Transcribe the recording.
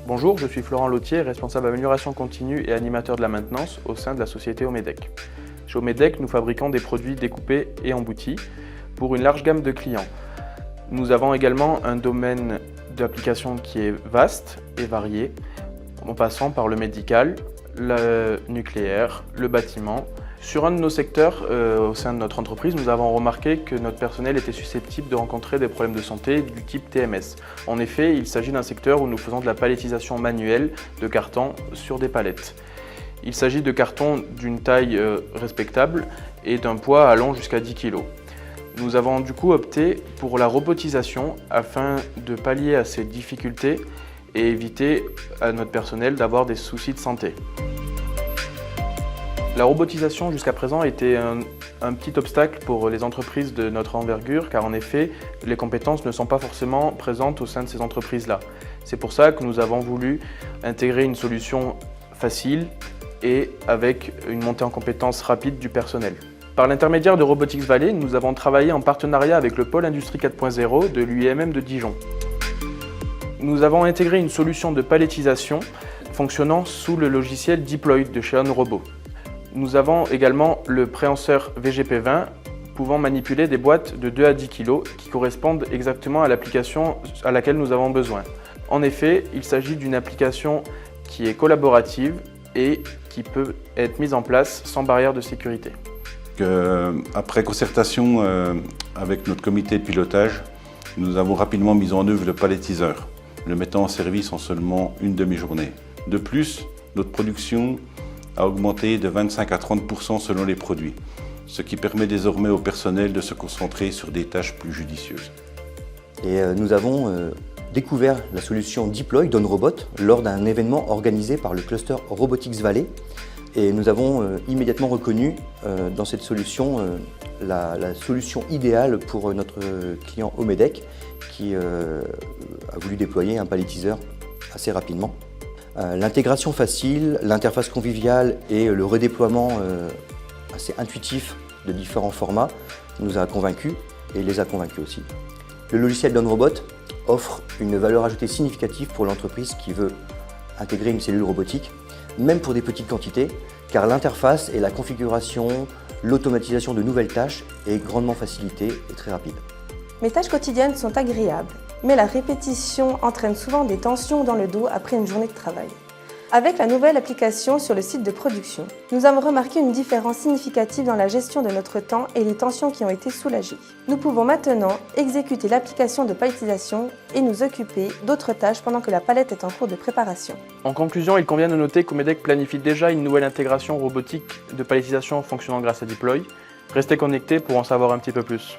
Bonjour, je suis Florent Lautier, responsable amélioration continue et animateur de la maintenance au sein de la société Omedec. Chez Omedec, nous fabriquons des produits découpés et emboutis pour une large gamme de clients. Nous avons également un domaine d'application qui est vaste et varié, en passant par le médical, le nucléaire, le bâtiment. Sur un de nos secteurs, au sein de notre entreprise, nous avons remarqué que notre personnel était susceptible de rencontrer des problèmes de santé du type TMS. En effet, il s'agit d'un secteur où nous faisons de la palettisation manuelle de cartons sur des palettes. Il s'agit de cartons d'une taille respectable et d'un poids allant jusqu'à 10 kg. Nous avons du coup opté pour la robotisation afin de pallier à ces difficultés et éviter à notre personnel d'avoir des soucis de santé. La robotisation jusqu'à présent était un petit obstacle pour les entreprises de notre envergure car en effet, les compétences ne sont pas forcément présentes au sein de ces entreprises-là. C'est pour ça que nous avons voulu intégrer une solution facile et avec une montée en compétences rapide du personnel. Par l'intermédiaire de Robotics Valley, nous avons travaillé en partenariat avec le pôle Industrie 4.0 de l'UIMM de Dijon. Nous avons intégré une solution de palettisation fonctionnant sous le logiciel Deploy de chez OnRobot. Nous avons également le préhenseur VGP20 pouvant manipuler des boîtes de 2 à 10 kg qui correspondent exactement à l'application à laquelle nous avons besoin. En effet, il s'agit d'une application qui est collaborative et qui peut être mise en place sans barrière de sécurité. Après concertation avec notre comité de pilotage, nous avons rapidement mis en œuvre le palettiseur, le mettant en service en seulement une demi-journée. De plus, notre production a augmenté de 25 à 30 % selon les produits, ce qui permet désormais au personnel de se concentrer sur des tâches plus judicieuses. Et nous avons découvert la solution Deploy d'OnRobot lors d'un événement organisé par le cluster Robotics Valley. Et nous avons immédiatement reconnu dans cette solution la solution idéale pour notre client Omedec qui a voulu déployer un palettiseur assez rapidement. L'intégration facile, l'interface conviviale et le redéploiement assez intuitif de différents formats nous a convaincus et les a convaincus aussi. Le logiciel d'OnRobot offre une valeur ajoutée significative pour l'entreprise qui veut intégrer une cellule robotique, même pour des petites quantités, car l'interface et la configuration, l'automatisation de nouvelles tâches est grandement facilitée et très rapide. Mes tâches quotidiennes sont agréables, mais la répétition entraîne souvent des tensions dans le dos après une journée de travail. Avec la nouvelle application sur le site de production, nous avons remarqué une différence significative dans la gestion de notre temps et les tensions qui ont été soulagées. Nous pouvons maintenant exécuter l'application de palettisation et nous occuper d'autres tâches pendant que la palette est en cours de préparation. En conclusion, il convient de noter qu'Omedec planifie déjà une nouvelle intégration robotique de palettisation fonctionnant grâce à Deploy. Restez connectés pour en savoir un petit peu plus.